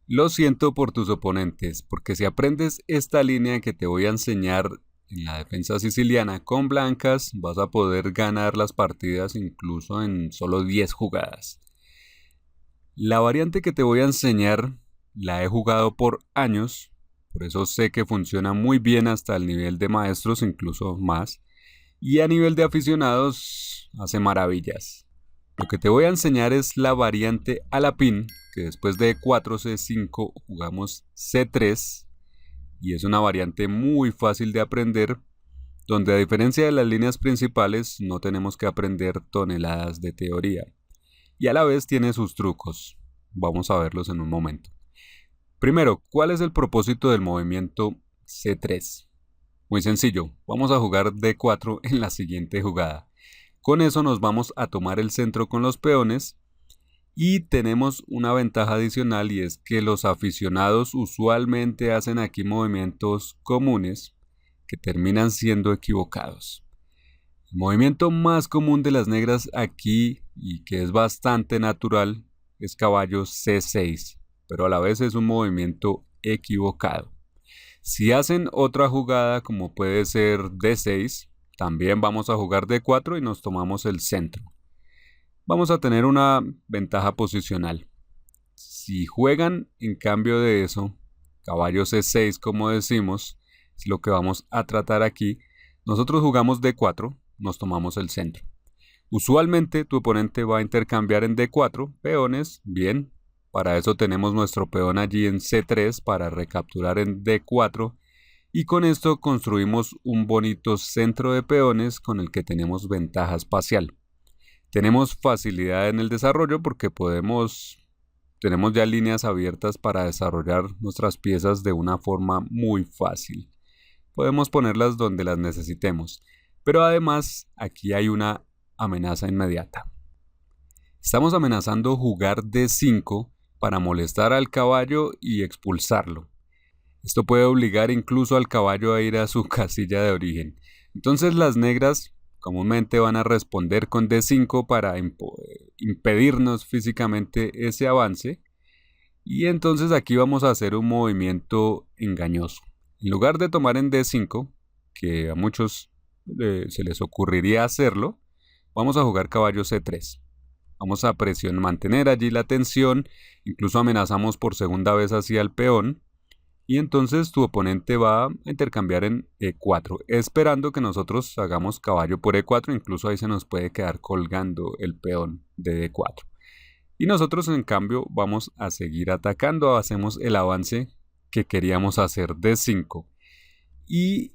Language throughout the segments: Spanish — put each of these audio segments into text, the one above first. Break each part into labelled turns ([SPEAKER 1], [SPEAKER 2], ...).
[SPEAKER 1] Lo siento por tus oponentes, porque si aprendes esta línea que te voy a enseñar en la defensa siciliana con blancas, vas a poder ganar las partidas incluso en solo 10 jugadas. La variante que te voy a enseñar la he jugado por años, por eso sé que funciona muy bien hasta el nivel de maestros, incluso más, y a nivel de aficionados hace maravillas. Lo que te voy a enseñar es la variante a la pin, que después de E4, C5 jugamos C3, y es una variante muy fácil de aprender, donde a diferencia de las líneas principales no tenemos que aprender toneladas de teoría, y a la vez tiene sus trucos. Vamos a verlos en un momento. Primero, ¿cuál es el propósito del movimiento C3? Muy sencillo, vamos a jugar D4 en la siguiente jugada. Con eso nos vamos a tomar el centro con los peones y tenemos una ventaja adicional, y es que los aficionados usualmente hacen aquí movimientos comunes que terminan siendo equivocados. El movimiento más común de las negras aquí, y que es bastante natural, es caballo C6, pero a la vez es un movimiento equivocado. Si hacen otra jugada como puede ser D6, también vamos a jugar D4 y nos tomamos el centro. Vamos a tener una ventaja posicional. Si juegan en cambio de eso, caballo C6 como decimos, es lo que vamos a tratar aquí. Nosotros jugamos D4, nos tomamos el centro. Usualmente tu oponente va a intercambiar en D4 peones, bien. Para eso tenemos nuestro peón allí en C3 para recapturar en D4, y con esto construimos un bonito centro de peones con el que tenemos ventaja espacial. Tenemos facilidad en el desarrollo porque tenemos ya líneas abiertas para desarrollar nuestras piezas de una forma muy fácil. Podemos ponerlas donde las necesitemos, pero además aquí hay una amenaza inmediata. Estamos amenazando jugar D5 para molestar al caballo y expulsarlo. Esto puede obligar incluso al caballo a ir a su casilla de origen. Entonces las negras comúnmente van a responder con D5 para impedirnos físicamente ese avance, y entonces aquí vamos a hacer un movimiento engañoso. En lugar de tomar en D5, que a muchos se les ocurriría hacerlo, vamos a jugar caballo C3. Vamos a mantener allí la tensión, incluso amenazamos por segunda vez hacia el peón, y entonces tu oponente va a intercambiar en E4, esperando que nosotros hagamos caballo por E4, incluso ahí se nos puede quedar colgando el peón de D4. Y nosotros en cambio vamos a seguir atacando, hacemos el avance que queríamos hacer D5. Y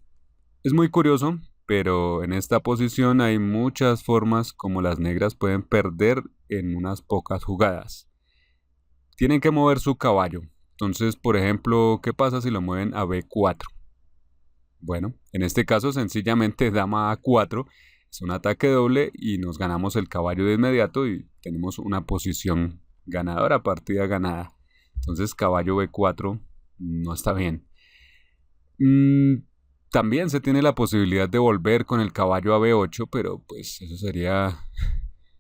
[SPEAKER 1] es muy curioso, pero en esta posición hay muchas formas como las negras pueden perder en unas pocas jugadas. Tienen que mover su caballo. Entonces, por ejemplo, ¿qué pasa si lo mueven a B4? Bueno, en este caso sencillamente dama A4 es un ataque doble y nos ganamos el caballo de inmediato y tenemos una posición ganadora, partida ganada. Entonces caballo B4 no está bien. También se tiene la posibilidad de volver con el caballo a B8, pero pues eso sería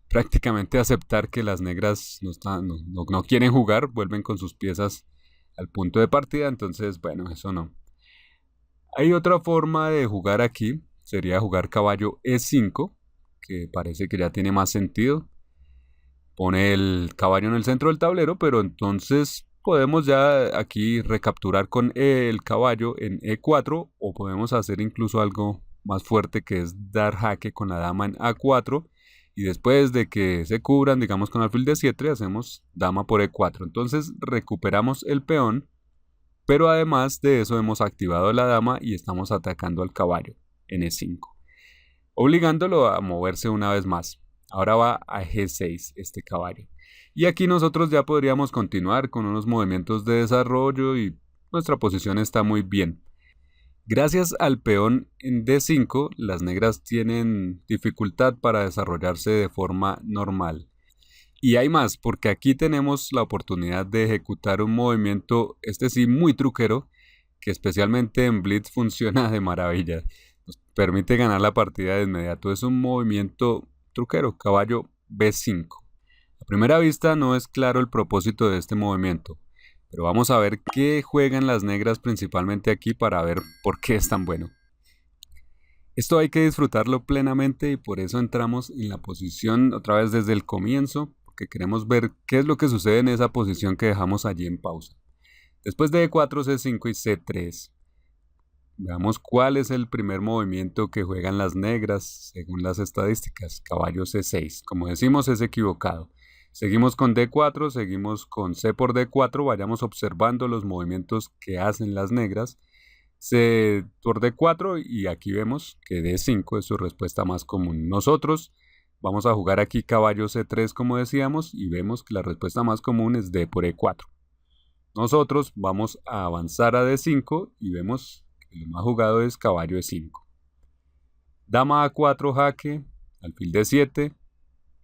[SPEAKER 1] prácticamente aceptar que las negras no quieren jugar, vuelven con sus piezas al punto de partida, entonces bueno, eso no. Hay otra forma de jugar aquí, sería jugar caballo E5, que parece que ya tiene más sentido. Pone el caballo en el centro del tablero, pero entonces podemos ya aquí recapturar con el caballo en E4, o podemos hacer incluso algo más fuerte, que es dar jaque con la dama en A4, y después de que se cubran, digamos con alfil D7, hacemos dama por E4. Entonces recuperamos el peón, pero además de eso hemos activado la dama y estamos atacando al caballo en E5, obligándolo a moverse una vez más. Ahora va a G6 este caballo. Y aquí nosotros ya podríamos continuar con unos movimientos de desarrollo y nuestra posición está muy bien. Gracias al peón en D5, las negras tienen dificultad para desarrollarse de forma normal. Y hay más, porque aquí tenemos la oportunidad de ejecutar un movimiento, este sí muy truquero, que especialmente en Blitz funciona de maravilla. Nos permite ganar la partida de inmediato. Es un movimiento truquero, caballo B5. A primera vista no es claro el propósito de este movimiento, Pero vamos a ver qué juegan las negras principalmente aquí para ver por qué es tan bueno. Esto hay que disfrutarlo plenamente y por eso entramos en la posición otra vez desde el comienzo, porque queremos ver qué es lo que sucede en esa posición que dejamos allí en pausa. Después de E4, C5 y C3, veamos cuál es el primer movimiento que juegan las negras según las estadísticas. Caballo C6, como decimos, es equivocado. Seguimos con D4, seguimos con C por D4, vayamos observando los movimientos que hacen las negras. C por D4 y aquí vemos que D5 es su respuesta más común. Nosotros vamos a jugar aquí caballo C3 como decíamos y vemos que la respuesta más común es D por E4. Nosotros vamos a avanzar a D5 y vemos que lo más jugado es caballo E5. Dama A4 jaque, alfil D7,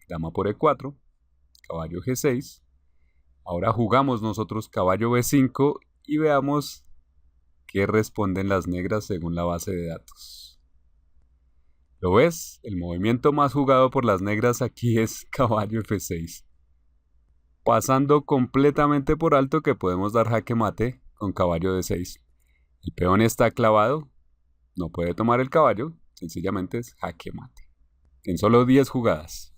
[SPEAKER 1] dama por E4, caballo G6. Ahora jugamos nosotros caballo B5 y veamos qué responden las negras según la base de datos. ¿Lo ves? El movimiento más jugado por las negras aquí es caballo F6. Pasando completamente por alto que podemos dar jaque mate con caballo D6. El peón está clavado, no puede tomar el caballo, sencillamente es jaque mate. En solo 10 jugadas.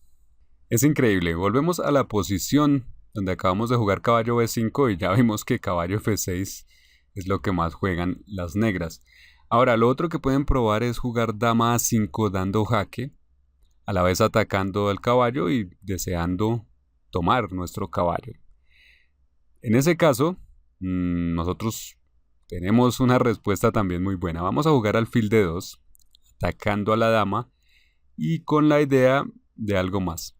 [SPEAKER 1] Es increíble, volvemos a la posición donde acabamos de jugar caballo B5 y ya vimos que caballo F6 es lo que más juegan las negras. Ahora, lo otro que pueden probar es jugar dama A5 dando jaque, a la vez atacando al caballo y deseando tomar nuestro caballo. En ese caso, nosotros tenemos una respuesta también muy buena. Vamos a jugar alfil D2, atacando a la dama y con la idea de algo más.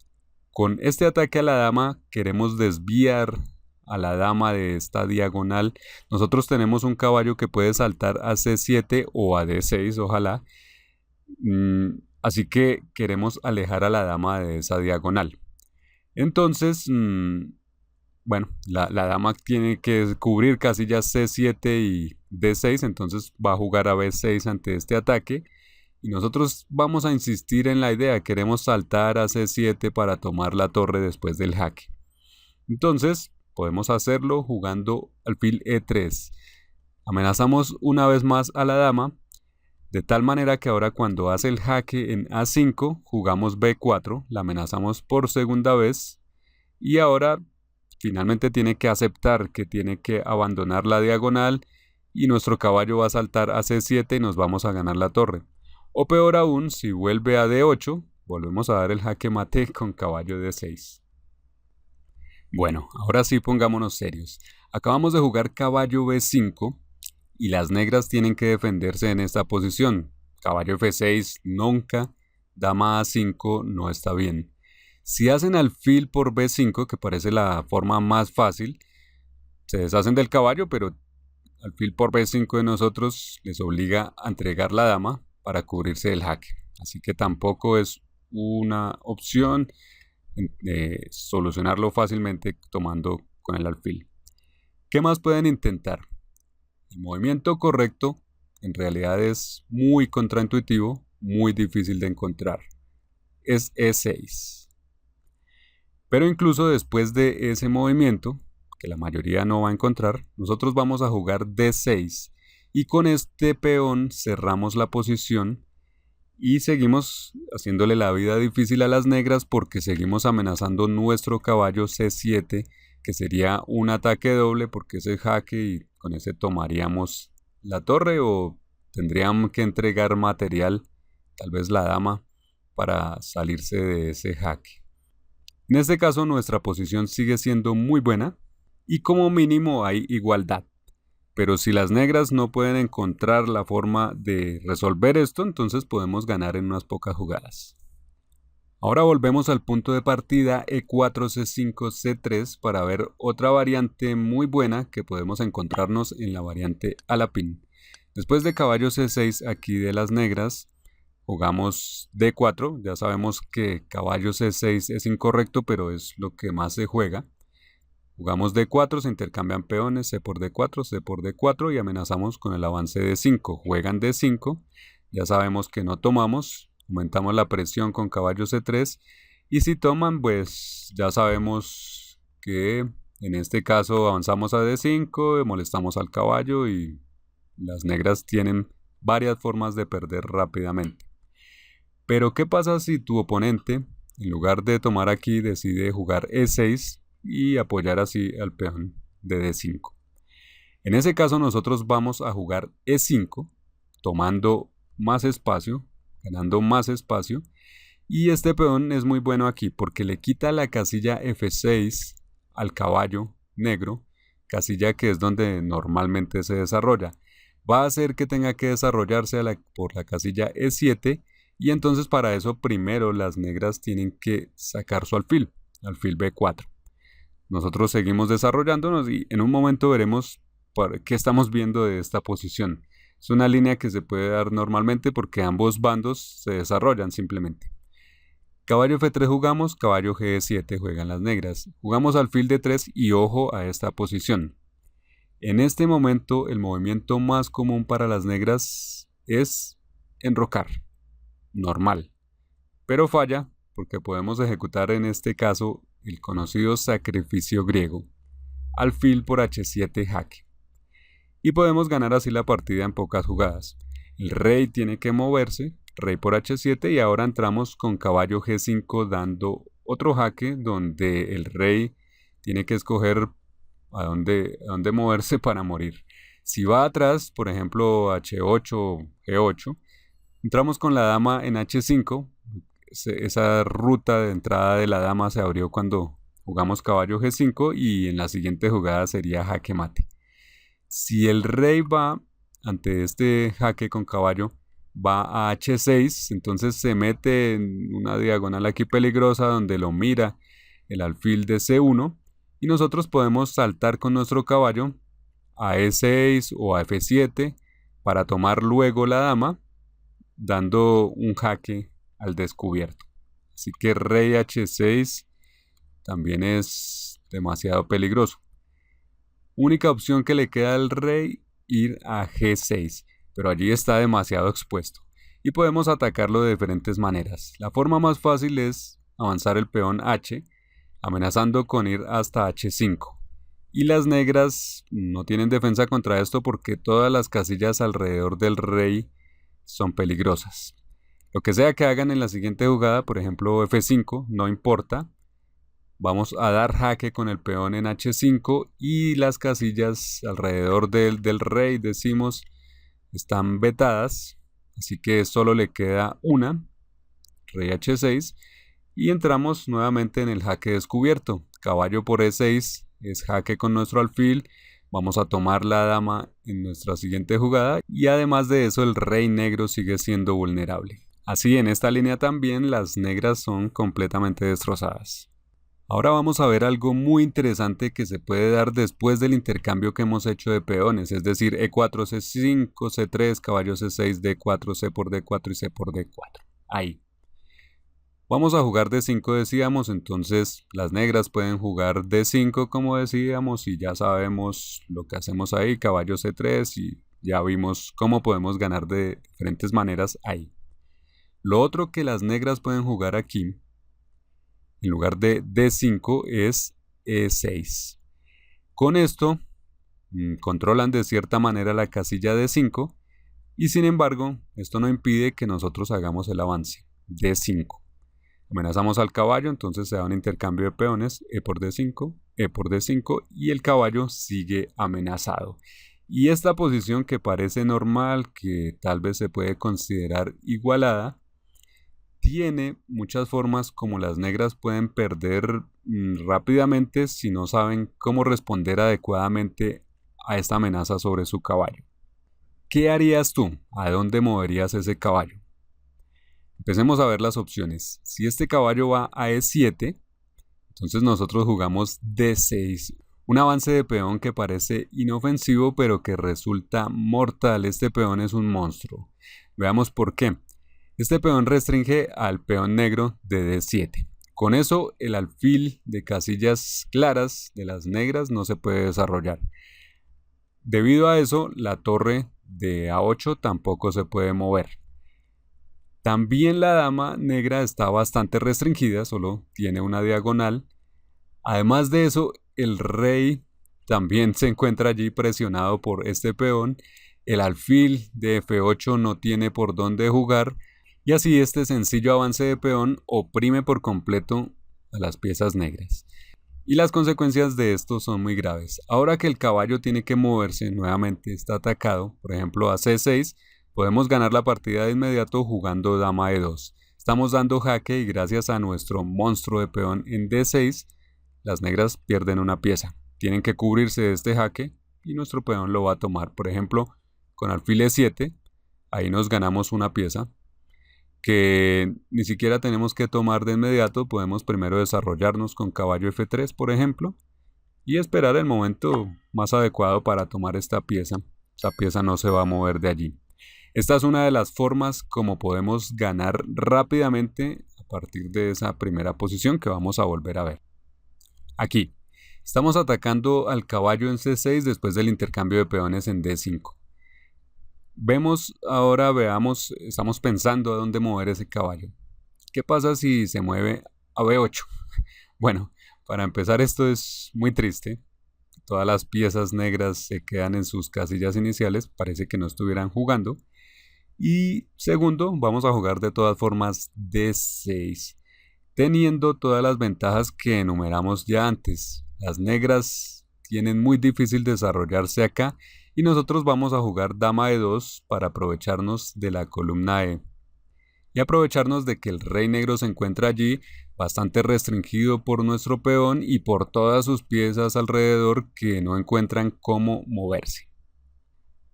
[SPEAKER 1] Con este ataque a la dama queremos desviar a la dama de esta diagonal. Nosotros tenemos un caballo que puede saltar a C7 o a D6, ojalá. Así que queremos alejar a la dama de esa diagonal. Entonces, bueno, la dama tiene que cubrir casillas C7 y D6, entonces va a jugar a B6 ante este ataque. Y nosotros vamos a insistir en la idea, queremos saltar a C7 para tomar la torre después del jaque. Entonces, podemos hacerlo jugando alfil E3. Amenazamos una vez más a la dama, de tal manera que ahora cuando hace el jaque en A5, jugamos B4, la amenazamos por segunda vez, y ahora finalmente tiene que aceptar que tiene que abandonar la diagonal, y nuestro caballo va a saltar a C7 y nos vamos a ganar la torre. O peor aún, si vuelve a D8, volvemos a dar el jaque mate con caballo D6. Bueno, ahora sí pongámonos serios. Acabamos de jugar caballo B5 y las negras tienen que defenderse en esta posición. Caballo F6 nunca, dama A5 no está bien. Si hacen alfil por B5, que parece la forma más fácil, se deshacen del caballo, pero alfil por B5 de nosotros les obliga a entregar la dama para cubrirse del jaque. Así que tampoco es una opción solucionarlo fácilmente tomando con el alfil. ¿Qué más pueden intentar? El movimiento correcto en realidad es muy contraintuitivo, muy difícil de encontrar. Es E6. Pero incluso después de ese movimiento, que la mayoría no va a encontrar, nosotros vamos a jugar D6 y con este peón cerramos la posición y seguimos haciéndole la vida difícil a las negras porque seguimos amenazando nuestro caballo C7, que sería un ataque doble porque es el jaque y con ese tomaríamos la torre o tendríamos que entregar material, tal vez la dama, para salirse de ese jaque. En este caso nuestra posición sigue siendo muy buena y como mínimo hay igualdad. Pero si las negras no pueden encontrar la forma de resolver esto, entonces podemos ganar en unas pocas jugadas. Ahora volvemos al punto de partida E4, C5, C3 para ver otra variante muy buena que podemos encontrarnos en la variante Alapín. Después de caballo C6 aquí de las negras, jugamos D4. Ya sabemos que caballo C6 es incorrecto, pero es lo que más se juega. Jugamos D4, se intercambian peones, C por D4, C por D4 y amenazamos con el avance de D5. Juegan D5, ya sabemos que no tomamos, aumentamos la presión con caballo C3 y si toman pues ya sabemos que En este caso avanzamos a D5, molestamos al caballo y las negras tienen varias formas de perder rápidamente. Pero ¿qué pasa si tu oponente, en lugar de tomar aquí, decide jugar E6 y apoyar así al peón de D5? En ese caso nosotros vamos a jugar E5, tomando más espacio, ganando más espacio, y este peón es muy bueno aquí porque le quita la casilla F6 al caballo negro, casilla que es donde normalmente se desarrolla. Va a hacer que tenga que desarrollarse por la casilla E7, y entonces para eso primero las negras tienen que sacar su alfil B4. Nosotros seguimos desarrollándonos y en un momento veremos qué estamos viendo de esta posición. Es una línea que se puede dar normalmente porque ambos bandos se desarrollan simplemente. Caballo F3 jugamos, caballo G7 juegan las negras. Jugamos alfil D3 y ojo a esta posición. En este momento el movimiento más común para las negras es enrocar, normal. Pero falla porque podemos ejecutar en este caso el conocido sacrificio griego, alfil por H7 jaque. Y podemos ganar así la partida en pocas jugadas. El rey tiene que moverse, rey por H7, y ahora entramos con caballo G5 dando otro jaque donde el rey tiene que escoger a dónde moverse para morir. Si va atrás, por ejemplo H8 o G8, entramos con la dama en H5. Esa ruta de entrada de la dama se abrió cuando jugamos caballo G5 y en la siguiente jugada sería jaque mate. Si el rey va ante este jaque con caballo, va a H6, entonces se mete en una diagonal aquí peligrosa donde lo mira el alfil de C1 y nosotros podemos saltar con nuestro caballo a E6 o a F7 para tomar luego la dama, dando un jaque al descubierto. Así que rey H6 también es demasiado peligroso. Única opción que le queda al rey, ir a G6, pero allí está demasiado expuesto y podemos atacarlo de diferentes maneras. La forma más fácil es avanzar el peón H, amenazando con ir hasta H5. Y las negras no tienen defensa contra esto porque todas las casillas alrededor del rey son peligrosas. Lo que sea que hagan en la siguiente jugada, por ejemplo F5, no importa. Vamos a dar jaque con el peón en H5 y las casillas alrededor del rey, decimos, están vetadas. Así que solo le queda una, rey H6, y entramos nuevamente en el jaque descubierto. Caballo por E6 es jaque con nuestro alfil. Vamos a tomar la dama en nuestra siguiente jugada y además de eso el rey negro sigue siendo vulnerable. Así en esta línea también las negras son completamente destrozadas. Ahora vamos a ver algo muy interesante que se puede dar después del intercambio que hemos hecho de peones, es decir, E4, C5, C3, caballo C6, D4, C por D4 y C por D4. Ahí. Vamos a jugar D5, decíamos, entonces las negras pueden jugar D5 como decíamos y ya sabemos lo que hacemos ahí, caballo C3 y ya vimos cómo podemos ganar de diferentes maneras ahí. Lo otro que las negras pueden jugar aquí, en lugar de D5, es E6. Con esto controlan de cierta manera la casilla D5 y sin embargo esto no impide que nosotros hagamos el avance D5. Amenazamos al caballo, entonces se da un intercambio de peones, E por D5, E por D5 y el caballo sigue amenazado. Y esta posición que parece normal, que tal vez se puede considerar igualada, tiene muchas formas como las negras pueden perder rápidamente si no saben cómo responder adecuadamente a esta amenaza sobre su caballo. ¿Qué harías tú? ¿A dónde moverías ese caballo? Empecemos a ver las opciones. Si este caballo va a E7, entonces nosotros jugamos D6. Un avance de peón que parece inofensivo pero que resulta mortal. Este peón es un monstruo. Veamos por qué. Este peón restringe al peón negro de D7. Con eso el alfil de casillas claras de las negras no se puede desarrollar. Debido a eso, la torre de A8 tampoco se puede mover. También la dama negra está bastante restringida, solo tiene una diagonal. Además de eso, el rey también se encuentra allí presionado por este peón. El alfil de F8 no tiene por dónde jugar. Y así este sencillo avance de peón oprime por completo a las piezas negras. Y las consecuencias de esto son muy graves. Ahora que el caballo tiene que moverse, nuevamente está atacado, por ejemplo a C6, podemos ganar la partida de inmediato jugando dama E2. Estamos dando jaque y gracias a nuestro monstruo de peón en D6, las negras pierden una pieza. Tienen que cubrirse de este jaque y nuestro peón lo va a tomar. Por ejemplo, con alfil E7, ahí nos ganamos una pieza que ni siquiera tenemos que tomar de inmediato. Podemos primero desarrollarnos con caballo F3, por ejemplo, y esperar el momento más adecuado para tomar esta pieza. Esta pieza no se va a mover de allí. Esta es una de las formas como podemos ganar rápidamente a partir de esa primera posición que vamos a volver a ver. Aquí, estamos atacando al caballo en C6 después del intercambio de peones en D5. Veamos, estamos pensando a dónde mover ese caballo. ¿Qué pasa si se mueve a B8? Bueno, para empezar esto es muy triste. Todas las piezas negras se quedan en sus casillas iniciales, parece que no estuvieran jugando. Y segundo, vamos a jugar de todas formas D6, teniendo todas las ventajas que enumeramos ya antes. Las negras tienen muy difícil desarrollarse acá y nosotros vamos a jugar dama E2 para aprovecharnos de la columna E y aprovecharnos de que el rey negro se encuentra allí bastante restringido por nuestro peón y por todas sus piezas alrededor que no encuentran cómo moverse.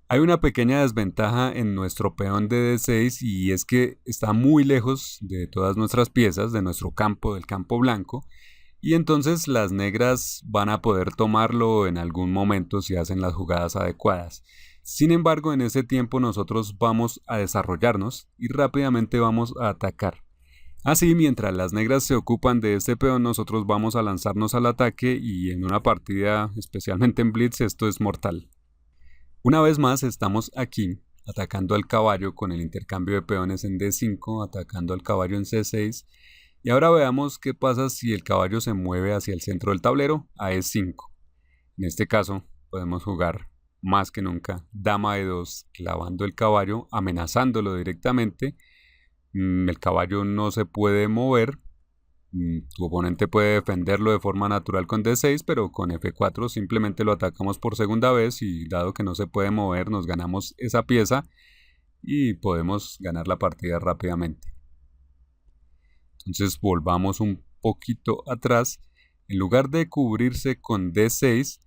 [SPEAKER 1] Hay una pequeña desventaja en nuestro peón de D6 y es que está muy lejos de todas nuestras piezas, de nuestro campo, del campo blanco, y entonces las negras van a poder tomarlo en algún momento si hacen las jugadas adecuadas. Sin embargo, en ese tiempo nosotros vamos a desarrollarnos y rápidamente vamos a atacar. Así, mientras las negras se ocupan de este peón, nosotros vamos a lanzarnos al ataque y en una partida, especialmente en Blitz, esto es mortal. Una vez más estamos aquí atacando al caballo con el intercambio de peones en D5, atacando al caballo en C6. Y ahora veamos qué pasa si el caballo se mueve hacia el centro del tablero a E5. En este caso podemos jugar más que nunca dama E2, clavando el caballo, amenazándolo directamente. El caballo no se puede mover. Tu oponente puede defenderlo de forma natural con D6, pero con F4 simplemente lo atacamos por segunda vez y dado que no se puede mover, nos ganamos esa pieza y podemos ganar la partida rápidamente. Entonces volvamos un poquito atrás. En lugar de cubrirse con D6,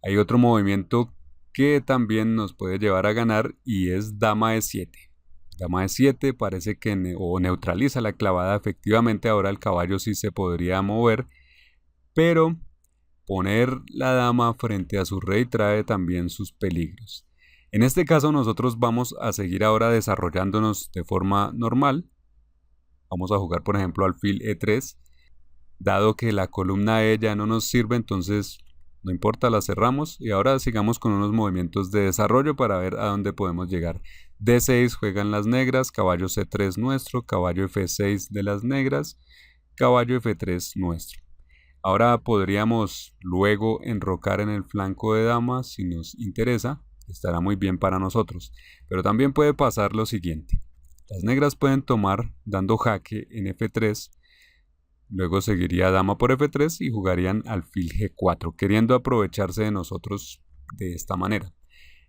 [SPEAKER 1] hay otro movimiento que también nos puede llevar a ganar y es dama E7. Dama E7 parece que neutraliza la clavada. Efectivamente ahora el caballo sí se podría mover, pero poner la dama frente a su rey trae también sus peligros. En este caso nosotros vamos a seguir ahora desarrollándonos de forma normal. Vamos a jugar por ejemplo alfil E3. Dado que la columna E ya no nos sirve, entonces no importa, la cerramos y ahora sigamos con unos movimientos de desarrollo para ver a dónde podemos llegar. D6 juegan las negras, caballo C3 nuestro, caballo F6 de las negras, caballo F3 nuestro. Ahora podríamos luego enrocar en el flanco de dama si nos interesa, estará muy bien para nosotros. Pero también puede pasar lo siguiente. Las negras pueden tomar dando jaque en F3, luego seguiría dama por F3 y jugarían alfil G4, queriendo aprovecharse de nosotros de esta manera.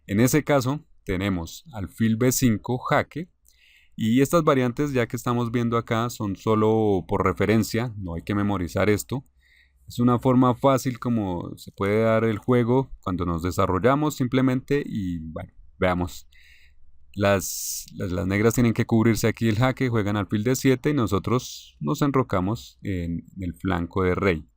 [SPEAKER 1] En ese caso tenemos alfil B5 jaque, y estas variantes ya que estamos viendo acá son solo por referencia, no hay que memorizar esto. Es una forma fácil como se puede dar el juego cuando nos desarrollamos simplemente y bueno, veamos. Las negras tienen que cubrirse aquí el jaque, juegan alfil D7 y nosotros nos enrocamos en el flanco de rey.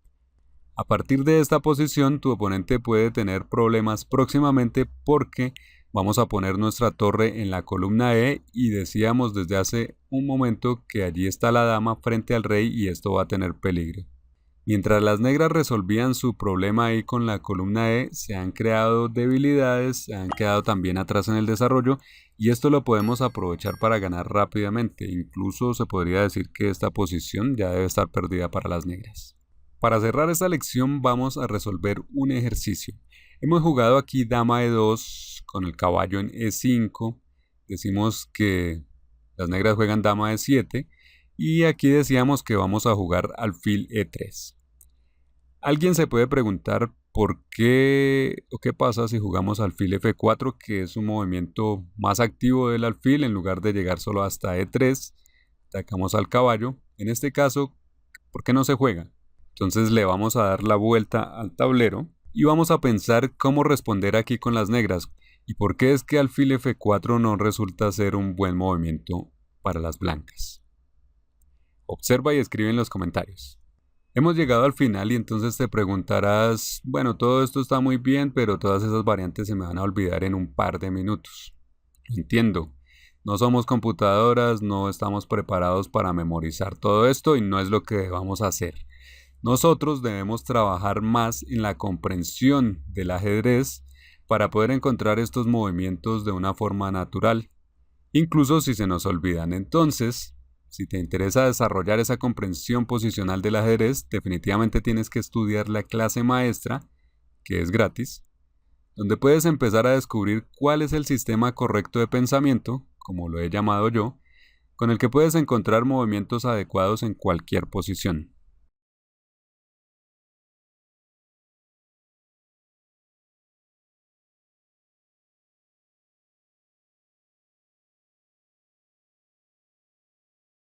[SPEAKER 1] A partir de esta posición tu oponente puede tener problemas próximamente porque vamos a poner nuestra torre en la columna E y decíamos desde hace un momento que allí está la dama frente al rey y esto va a tener peligro. Mientras las negras resolvían su problema ahí con la columna E, se han creado debilidades, se han quedado también atrás en el desarrollo y esto lo podemos aprovechar para ganar rápidamente. Incluso se podría decir que esta posición ya debe estar perdida para las negras. Para cerrar esta lección vamos a resolver un ejercicio. Hemos jugado aquí dama E2 con el caballo en E5. Decimos que las negras juegan dama E7 y aquí decíamos que vamos a jugar alfil E3. Alguien se puede preguntar por qué o qué pasa si jugamos alfil F4, que es un movimiento más activo del alfil, en lugar de llegar solo hasta E3, atacamos al caballo. En este caso, ¿por qué no se juega? Entonces le vamos a dar la vuelta al tablero y vamos a pensar cómo responder aquí con las negras y por qué es que alfil F4 no resulta ser un buen movimiento para las blancas. Observa y escribe en los comentarios. Hemos llegado al final y entonces te preguntarás, bueno, todo esto está muy bien, pero todas esas variantes se me van a olvidar en un par de minutos. Lo entiendo. No somos computadoras, no estamos preparados para memorizar todo esto y no es lo que debamos hacer. Nosotros debemos trabajar más en la comprensión del ajedrez para poder encontrar estos movimientos de una forma natural, incluso si se nos olvidan. Entonces, si te interesa desarrollar esa comprensión posicional del ajedrez, definitivamente tienes que estudiar la clase maestra, que es gratis, donde puedes empezar a descubrir cuál es el sistema correcto de pensamiento, como lo he llamado yo, con el que puedes encontrar movimientos adecuados en cualquier posición.